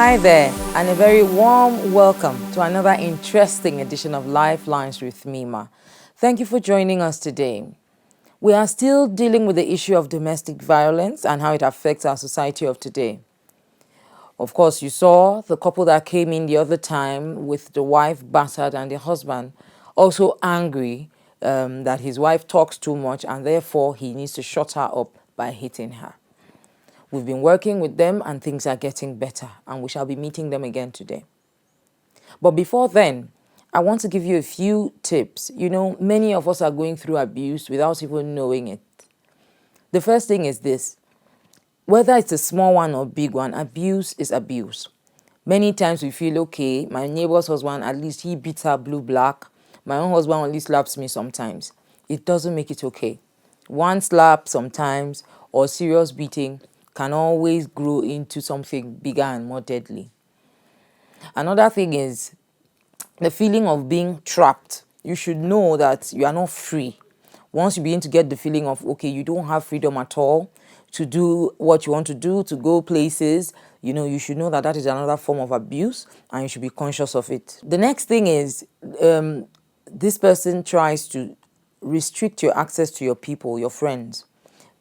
Hi there, and a very warm welcome to another interesting edition of Lifelines with Mima. Thank you for joining us today. We are still dealing with the issue of domestic violence and how it affects our society of today. Of course, you saw the couple that came in the other time with the wife battered and the husband also angry that his wife talks too much and therefore he needs to shut her up by hitting her. We've been working with them and things are getting better, and we shall be meeting them again today. But before then, I want to give you a few tips. You know, many of us are going through abuse without even knowing it. The first thing is this: whether it's a small one or big one, abuse is abuse. Many times we feel, okay, my neighbor's husband, at least he beats her blue black. My own husband only slaps me sometimes. It doesn't make it okay. One slap sometimes or serious beating can always grow into something bigger and more deadly. Another thing is the feeling of being trapped. You should know that you are not free. Once you begin to get the feeling of, okay, you don't have freedom at all to do what you want to do, to go places, you know, you should know that that is another form of abuse and you should be conscious of it. The next thing is this person tries to restrict your access to your people, your friends.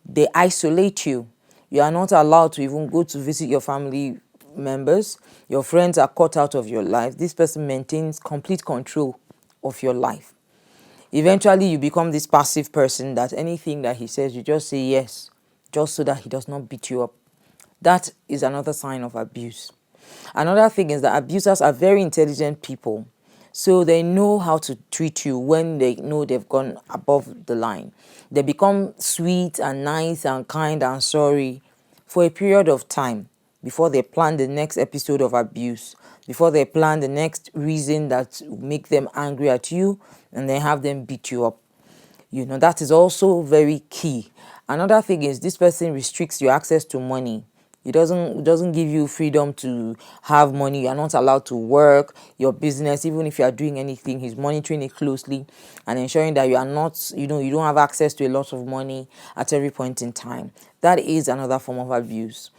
They isolate you. You are not allowed to even go to visit your family members. Your friends are cut out of your life. This person maintains complete control of your life. Eventually, you become this passive person that anything that he says, you just say yes, just so that he does not beat you up. That is another sign of abuse. Another thing is that abusers are very intelligent people. So they know how to treat you when they know they've gone above the line. They become sweet and nice and kind and sorry for a period of time before they plan the next episode of abuse, before they plan the next reason that will make them angry at you and then have them beat you up. You know, that is also very key. Another thing is this person restricts your access to money. It doesn't give you freedom to have money. You're not allowed to work your business, even if you are doing anything. He's monitoring it closely and ensuring that you are not, you don't have access to a lot of money at every point in time. That is another form of abuse.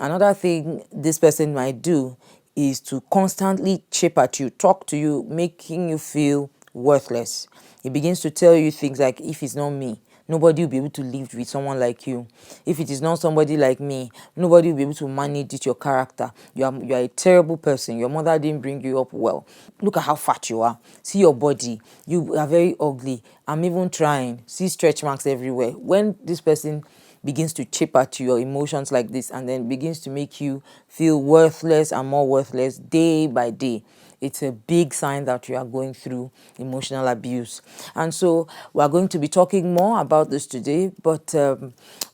Another thing this person might do is to constantly chip at you, talk to you, making you feel worthless. He begins to tell you things like, if it's not me, nobody will be able to live with someone like you. If it is not somebody like me, nobody will be able to manage it, your character. You are a terrible person. Your mother didn't bring you up well. Look at how fat you are. See your body. You are very ugly. I'm even trying. See stretch marks everywhere. When this person begins to chip at your emotions like this and then begins to make you feel worthless and more worthless day by day, it's a big sign that you are going through emotional abuse. And so we're going to be talking more about this today. But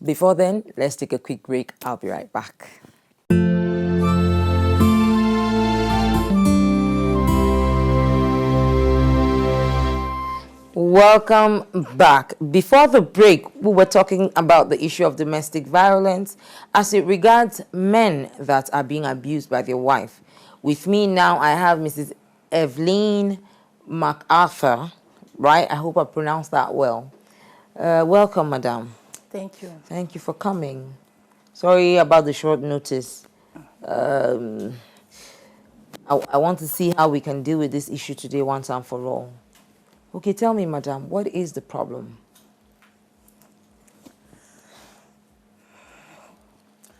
before then, let's take a quick break. I'll be right back. Welcome back. Before the break, we were talking about the issue of domestic violence as it regards men that are being abused by their wife. With me now, I have Mrs. Evelyn MacArthur, right? I hope I pronounced that well. Welcome, madam. Thank you. Thank you for coming. Sorry about the short notice. I want to see how we can deal with this issue today once and for all. Okay, tell me, madam, what is the problem?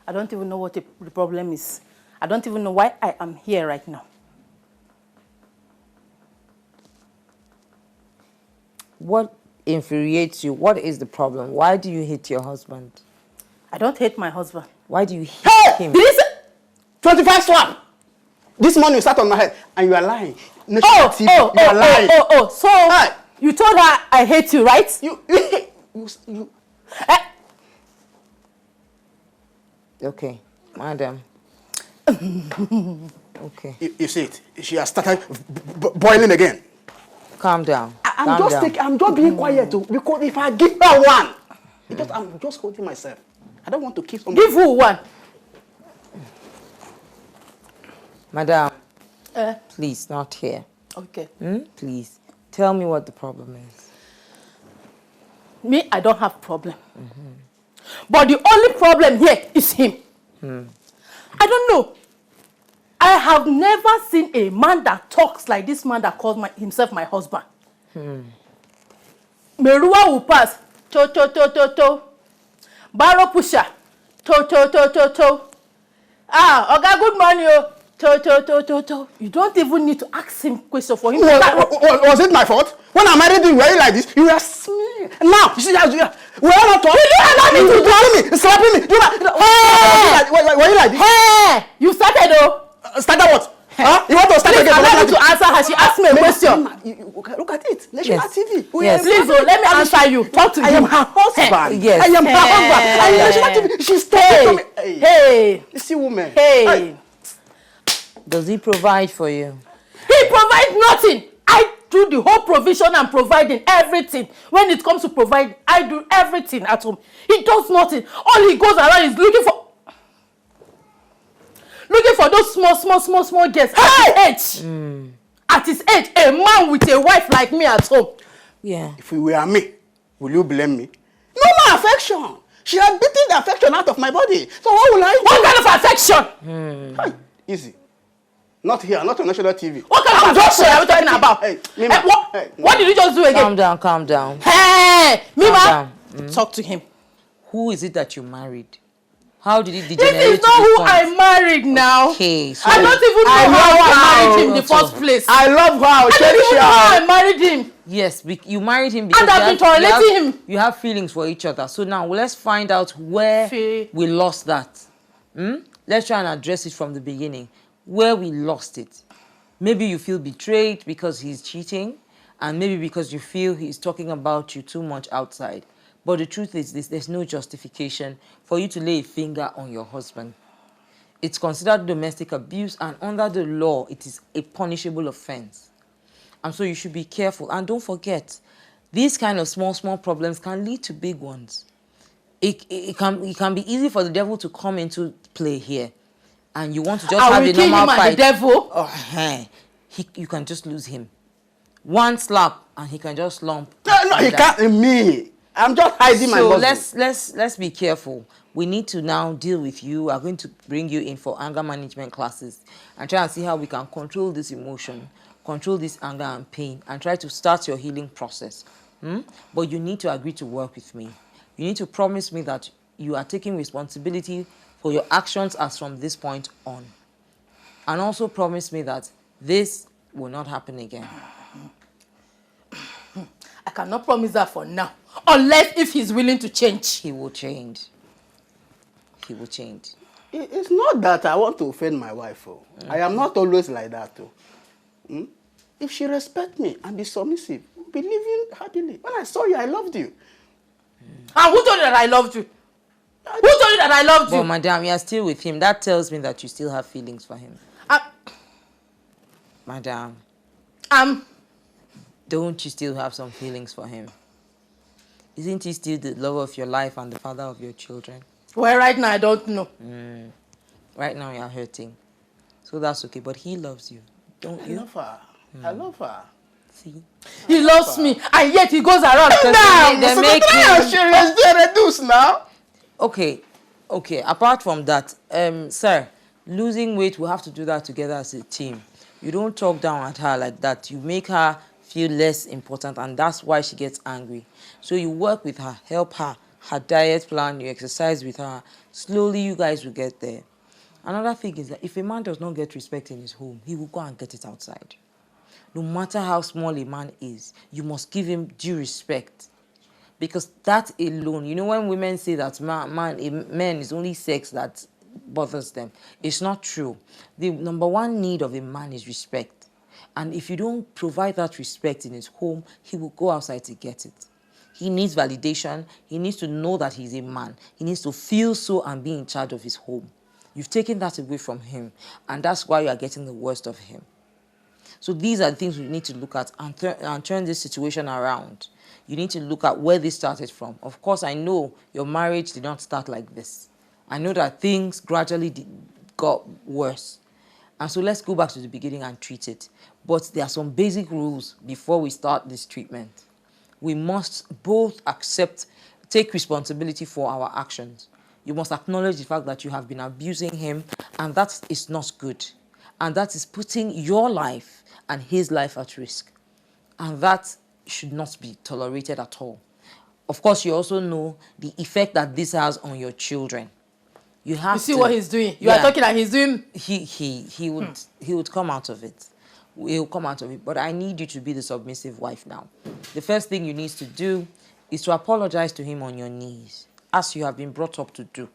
I don't even know what the problem is. I don't even know why I am here right now. What infuriates you? What is the problem? Why do you hate your husband? I don't hate my husband. Why do you hate him? This 25 slap. This morning you sat on my head and you are lying. You are lying. So you told her I hate you, right? You. Okay, madam. Okay. You see it. She has started boiling again. Calm down. I'm just being quiet too, because if I give her one, because I'm just holding myself. I don't want to kiss somebody. Give who one? Madam, please, not here. Okay. Please, tell me what the problem is. Me, I don't have problem. But the only problem here is him. I don't know. I have never seen a man that talks like this man that calls himself my husband. Merua will pass. To. Barrow pusher. To. Ah, Oga, good morning. To. You don't even need to ask him question for him. Was it my fault? When I married you, were you like this? You were smearing. Now, you see that you were not talking. You allow me to do me, slapping me. Were you like this? Hey, you started though. Started what? Huh? You want to start again? Allow me to answer her. She asked me a question. Look at it. National TV. Yes. Please, let me answer you. Talk to I am her husband. Yes. I am her husband. I am National TV. She's talking to me. Hey. You see, woman. Hey. Does he provide for you? He provides nothing. I do the whole provision and providing everything. When it comes to provide, I do everything at home. He does nothing. All he goes around is looking for those small girls at his age. At his age, a man with a wife like me at home. Yeah. If it were me, will you blame me? No more affection. She had beaten the affection out of my body. So what will I do? What kind of affection? Hey, easy. Not here, not on national TV. What kind of affection are we talking about? Hey, Mima. What did you just do again? Calm down. Hey, Mima. Calm down. Talk to him. Who is it that you married? How did it This degenerate is not to who this point? I married now. Okay, so I don't even know how I married him in the first place. I love her. I don't even know how I married him. yes, you married him because And I've been tolerating him. you have feelings for each other. So now let's find out where we lost that. Let's try and address it from the beginning. Where we lost it. Maybe you feel betrayed because he's cheating, and maybe because you feel he's talking about you too much outside. But the truth is this, there's no justification for you to lay a finger on your husband. It's considered domestic abuse, and under the law, it is a punishable offense. And so you should be careful. And don't forget, these kind of small problems can lead to big ones. It can be easy for the devil to come into play here. And you want to just have a normal fight. The devil. You can just lose him. One slap and he can just slump. No, he can't. Me. I'm just hiding my husband. So let's be careful. We need to now deal with you. We are going to bring you in for anger management classes and try and see how we can control this emotion, control this anger and pain, and try to start your healing process. But you need to agree to work with me. You need to promise me that you are taking responsibility for your actions as from this point on. And also promise me that this will not happen again. I cannot promise that for now. Unless if he's willing to change. He will change. He will change. It's not that I want to offend my wife. I am not always like that. If she respects me and be submissive, we'll be living happily. When I saw you, I loved you. And who told you that I loved you? Who told you that I loved you? But madam, you are still with him. That tells me that you still have feelings for him. Madam. Don't you still have some feelings for him? Isn't he still the love of your life and the father of your children? Well, right now, I don't know. Right now, you are hurting. So that's okay. But he loves you. Don't you? I love her. I love her. See? He loves me, and yet he goes around. They make you... reduce now. Okay. Apart from that, sir, losing weight, we have to do that together as a team. You don't talk down at her like that. You make her feel less important, and that's why she gets angry. So you work with her, help her diet plan, you exercise with her. Slowly, you guys will get there. Another thing is that if a man does not get respect in his home, he will go and get it outside. No matter how small a man is, you must give him due respect. Because that alone, you know, when women say that men is only sex that bothers them, it's not true. The number one need of a man is respect. And if you don't provide that respect in his home, he will go outside to get it. He needs validation. He needs to know that he's a man. He needs to feel so and be in charge of his home. You've taken that away from him, and that's why you are getting the worst of him. So these are the things we need to look at and turn this situation around. You need to look at where this started from. Of course, I know your marriage did not start like this. I know that things gradually got worse. And so let's go back to the beginning and treat it. But there are some basic rules before we start this treatment. We must both take responsibility for our actions. You must acknowledge the fact that you have been abusing him, and that is not good. And that is putting your life and his life at risk. And that should not be tolerated at all. Of course, you also know the effect that this has on your children. You have You see what he's doing. You are talking and he's doing. He would come out of it. He'll come out of it. But I need you to be the submissive wife now. The first thing you need to do is to apologize to him on your knees, as you have been brought up to do.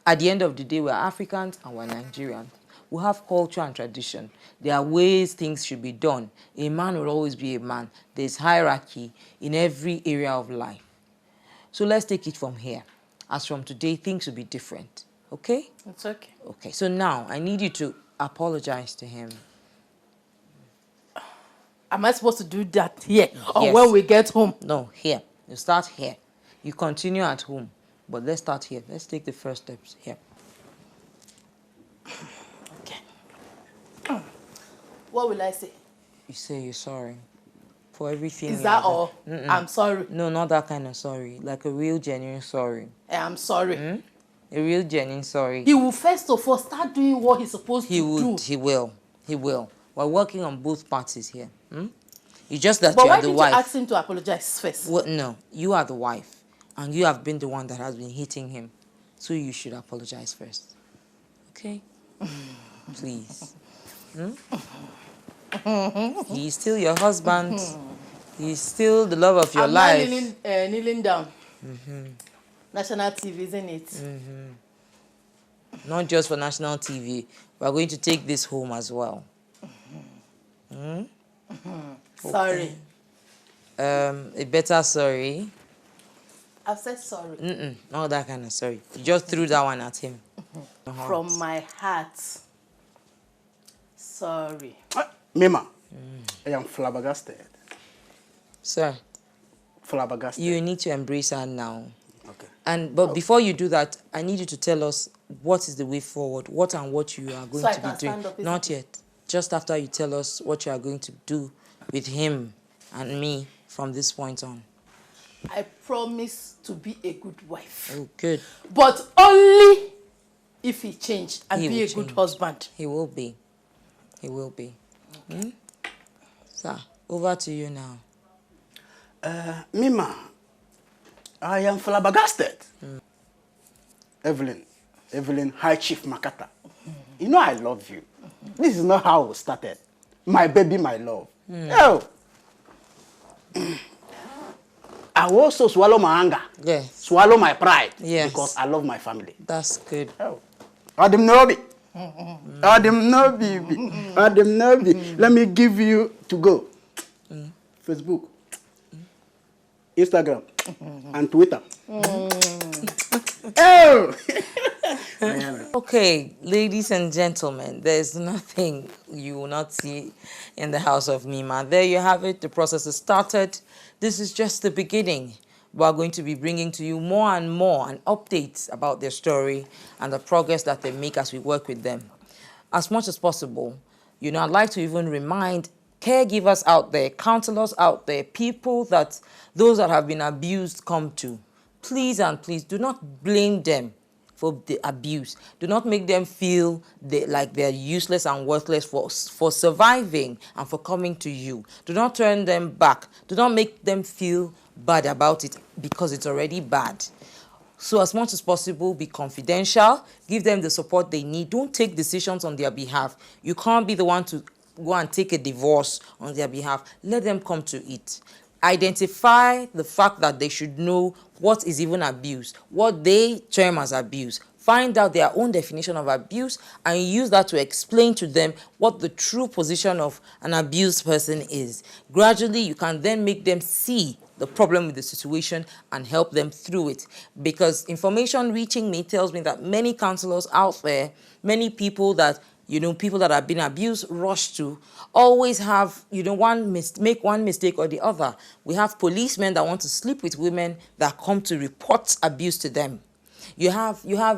At the end of the day, we're Africans and we're Nigerians. We have culture and tradition. There are ways things should be done. A man will always be a man. There's hierarchy in every area of life. So let's take it from here. As from today, things will be different. Okay? It's okay. Okay, so now I need you to apologize to him. Am I supposed to do that here or Yes. when we get home? No, here. You start here. You continue at home. But let's start here. Let's take the first steps here. Okay. What will I say? You say you're sorry for everything. Is you that have done. all? I'm sorry. No, not that kind of sorry. Like a real, genuine sorry. I'm sorry. A real, genuine sorry. He will first of all start doing what he's supposed to do. He will. He will. We're working on both parties here. It's just that But you why are the didn't wife. you ask him to apologize first? Well, no, you are the wife. And you have been the one that has been hitting him. So you should apologize first. Okay? Please. He's still your husband. He's still the love of your life. I'm kneeling down. National TV, isn't it? Not just for national TV. We're going to take this home as well. Sorry. A better sorry. I've said sorry. Not that kind of sorry. You just threw that one at him. From my heart. Sorry. Mima, I am flabbergasted. Sir, Flabbergasted. you need to embrace her now. Okay. But before you do that, I need you to tell us what is the way forward, what you are going So I to be can doing. stand up, Not yet. Just after you tell us what you are going to do with him and me from this point on. I promise to be a good wife. Oh, good. But only if he changed and He be will a good change. husband. He will be. He will be. Sir, over to you now. Mima, I am flabbergasted. Evelyn High Chief Makata. You know I love you. This is not how we started. My baby, my love. Oh. I will also swallow my anger. Yes. Swallow my pride. Yes. Because I love my family. That's good. Oh. Adam Nobi. Adam Nobi. Adam Nobi. Let me give you to go. Facebook. Instagram. And Twitter. Oh! Okay, ladies and gentlemen, there's nothing you will not see in the house of Mima. There you have it. The process has started. This is just the beginning. We are going to be bringing to you more and more and updates about their story and the progress that they make as we work with them. As much as possible, I'd like to even remind caregivers out there, counselors out there, those that have been abused come to. Please and please do not blame them for the abuse. Do not make them feel like they're useless and worthless for surviving and for coming to you. Do not turn them back. Do not make them feel bad about it because it's already bad. So as much as possible, be confidential. Give them the support they need. Don't take decisions on their behalf. You can't be the one to go and take a divorce on their behalf. Let them come to it. Identify the fact that they should know what is even abuse, what they term as abuse. Find out their own definition of abuse and use that to explain to them what the true position of an abused person is. Gradually, you can then make them see the problem with the situation and help them through it. Because information reaching me tells me that many counselors out there, many people that people that have been abused rush to always have, make one mistake or the other. We have policemen that want to sleep with women that come to report abuse to them. You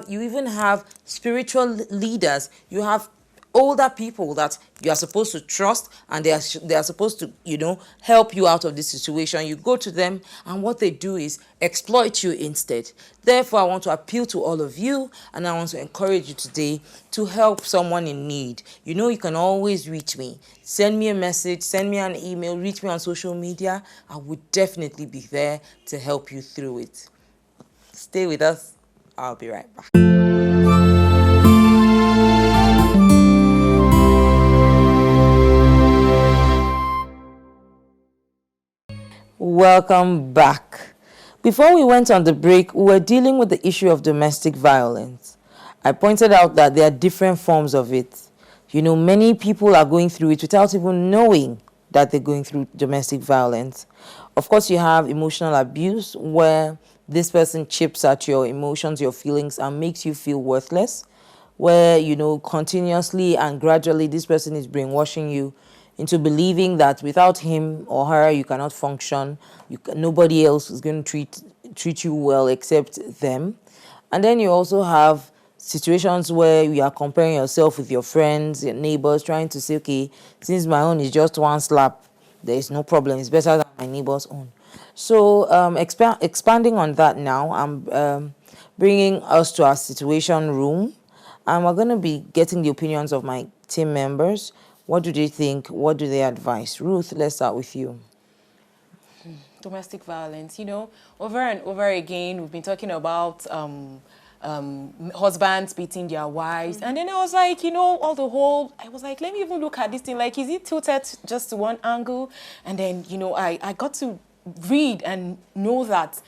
even have spiritual leaders. You have older people that you are supposed to trust, and they are supposed to, you know, help you out of this situation. You go to them, and what they do is exploit you instead. Therefore, I want to appeal to all of you, and I want to encourage you today to help someone in need. You know, you can always reach me. Send me a message, send me an email, reach me on social media. I would definitely be there to help you through it. Stay with us. I'll be right back. Welcome back. Before we went on the break, we were dealing with the issue of domestic violence. I pointed out that there are different forms of it. You know, many people are going through it without even knowing that they're going through domestic violence. Of course, you have emotional abuse, where this person chips at your emotions, your feelings, and makes you feel worthless, where, you know, continuously and gradually this person is brainwashing you into believing that without him or her, you cannot function. Nobody else is going to treat you well except them. And then you also have situations where you are comparing yourself with your friends, your neighbors, trying to say, okay, since my own is just one slap, there is no problem. It's better than my neighbor's own. So expanding on that now, I'm bringing us to our situation room. And we're going to be getting the opinions of my team members. What do they think? What do they advise? Ruth, let's start with you. Domestic violence, you know, over and over again, we've been talking about husbands beating their wives. And then I was like, you know, I was like, let me even look at this thing. Like, is it tilted just to one angle? And then, you know, I got to read and know that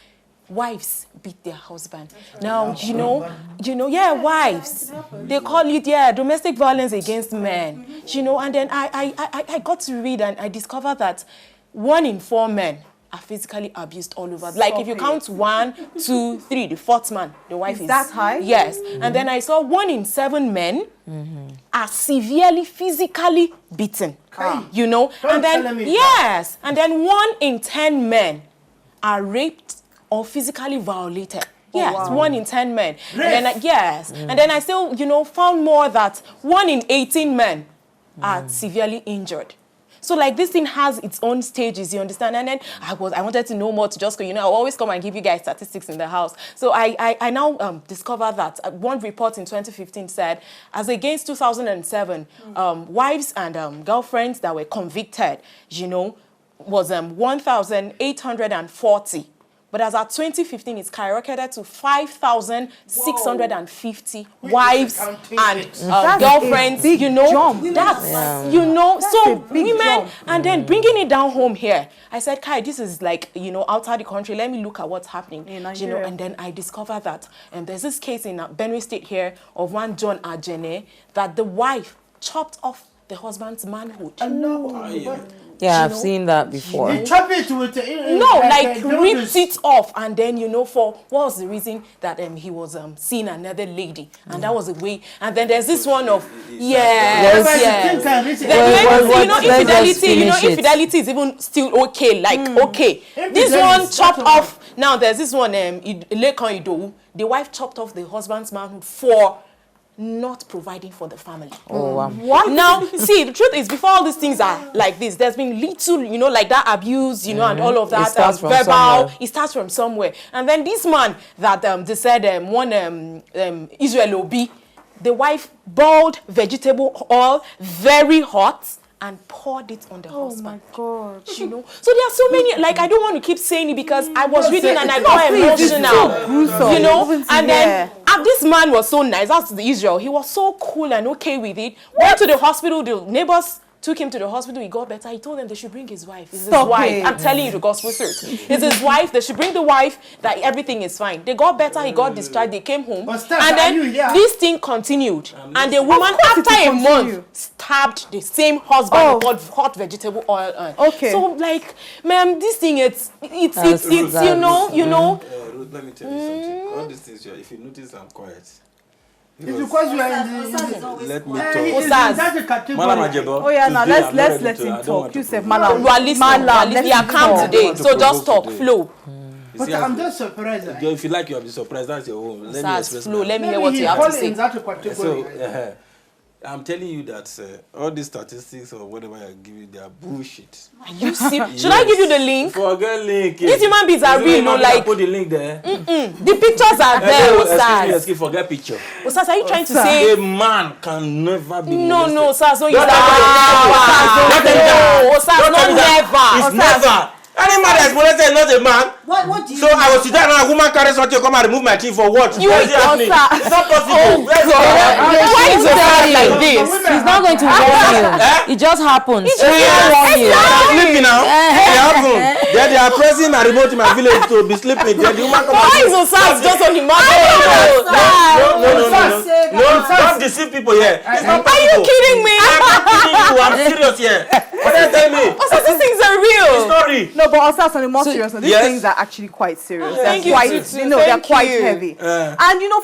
wives beat their husband. Now, you know, yeah, wives. They call it, yeah, domestic violence against men. You know, and then I got to read and I discovered that 1 in 4 men are physically abused all over. Like, if you count 1, 2, 3, the 4th man, the wife is that high? Yes. And then I saw 1 in 7 men are severely physically beaten. You know, and then yes, and then 1 in 10 men are raped or physically violated. Yes, wow. 1 in 10 men. And then, yes. And then I still, you know, found more that 1 in 18 men are severely injured. So, like, this thing has its own stages, you understand? And then I wanted to know more to just go, you know, I'll always come and give you guys statistics in the house. So I now discovered that one report in 2015 said, as against 2007, wives and girlfriends that were convicted, you know, was 1,840. But as at 2015, it's skyrocketed to 5,650 wives and girlfriends. You know, that's you know. So women, and then bringing it down home here, I said, Kai, this is like, you know, outside the country. Let me look at what's happening. You know, and then I discovered that there's this case in Benue State here of one John Ajene that the wife chopped off the husband's manhood. Yeah, I've seen that before. You chop it with ripped it off, and then, you know, for what was the reason that he was seeing another lady, and that was a way. And then there's this one of infidelity is even still okay. Like okay, this one chopped off. Now there's this one the wife chopped off the husband's manhood for not providing for the family. Oh, wow. What? Now, see, the truth is, before all these things are like this, there's been little, you know, like that abuse, you know, and all of that. It starts from verbal. somewhere. It starts from somewhere. And then this man that they said Israel Obi, the wife boiled vegetable oil, very hot, and poured it on the husband. Oh my God. You know, so there are so many. Like, I don't want to keep saying it because I was reading and I got emotional. You know, and then this man was so nice. That's the Israel. He was so cool and okay with it. Went to the hospital. The neighbors took him to the hospital. He got better. He told them they should bring his wife. It's his wife. I'm telling you the gospel truth. It's his wife. They should bring the wife. That everything is fine. They got better. He got discharged. They came home, and then this thing continued. And the woman, after a month, stabbed the same husband with hot vegetable oil on. Okay. So, like, ma'am, this thing, it's you know. Ruth, let me tell you something. All these things, if you notice, I'm quiet. It's because you are in the... Let me talk. Oh yeah, now let's let him talk. You said Malam. You are listening. We are calm today, so just talk, flow. But I'm just surprised. If you like, you'll be surprised. That's your own. Let me express. Flow. Let me hear what you have to say. So, I'm telling you that all these statistics or whatever I give you, they are bullshit. Are you serious? Should I give you the link? Forget link. These human beings are real, no, like... Put the link there. The pictures are there, Osas. Excuse me, forget picture. Osas, are you trying to say... A man can never be molested. No, Osas, don't use Not that. No, Osas, not never. It's never. Any man that's molested is not a man. What do you So I was sitting and a woman carries something to come and remove my teeth for what? You What is happening? Osas. It's not possible. Why is it like this? He's not going to warn you. It just happens. He won't warn you. I'm sleeping now. It happened. Then they are pressing my remote in my village to be sleeping. Then the woman come Why is Osas just on the market? No, don't deceive people here. It's not Are you possible. kidding me? I'm not kidding you. I'm serious here. What are you telling me? Osas, these things are real. It's not real. No, but also on a more serious note, these yes. things are actually quite serious. Thank They're you, quite, Tutu. you know, they're Thank quite you. heavy. And you know,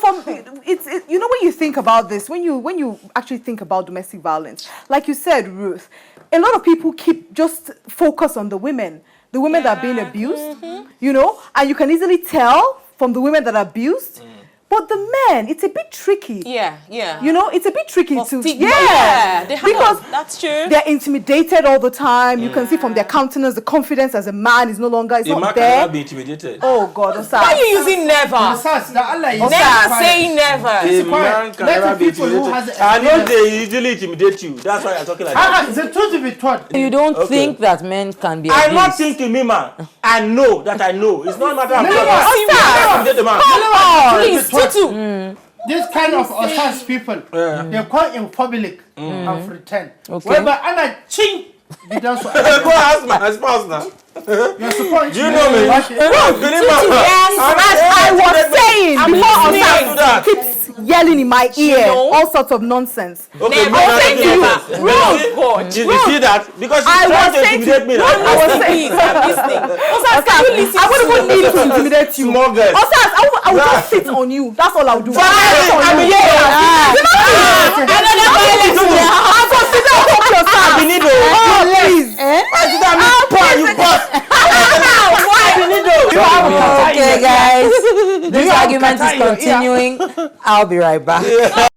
you know, when you think about this, when you actually think about domestic violence, like you said, Ruth, a lot of people keep just focus on the women that are being abused, you know, and you can easily tell from the women that are abused. But the men, it's a bit tricky. Yeah. You know, it's a bit tricky For to stigma, yeah, they have because that's true. they're intimidated all the time. You can see from their countenance the confidence as a man is no longer it's A man not cannot there. be intimidated. Oh God, Osas. Why are you using never? Osas, that Allah is Never say never. A man can Let never the be people who intimidated. has I know they usually intimidate you. That's why I'm talking like that. The truth be told. You don't think that men can be I'm not abused? thinking, Mima. I know that I know. It's not a matter of Never. intimidate the man. Please, Tutu. This kind of Osas people, they call in public and pretend. Okay. Whereby Allah ching, they don't so. Go ask my spouse now. You're supposed Do you know me? Yes, As I was saying before listening. Osas keeps yelling in my ear know? all sorts of nonsense. Okay, Never. me, I'm saying to talking you, about- God. You see that? Because I she's trying was to saying to intimidate me now. I was saying, Please, I'm listening. Osas, can you listen I wouldn't even need to intimidate you. Small girl. Osas, I will just sit on you. That's all I'll do. Fine, I'm here. I'll go sit down, talk your side. Abinido. Oh, please. Why did I mean poor, you boss? Abinido. Okay, guys. This argument is continuing. I'll be right back.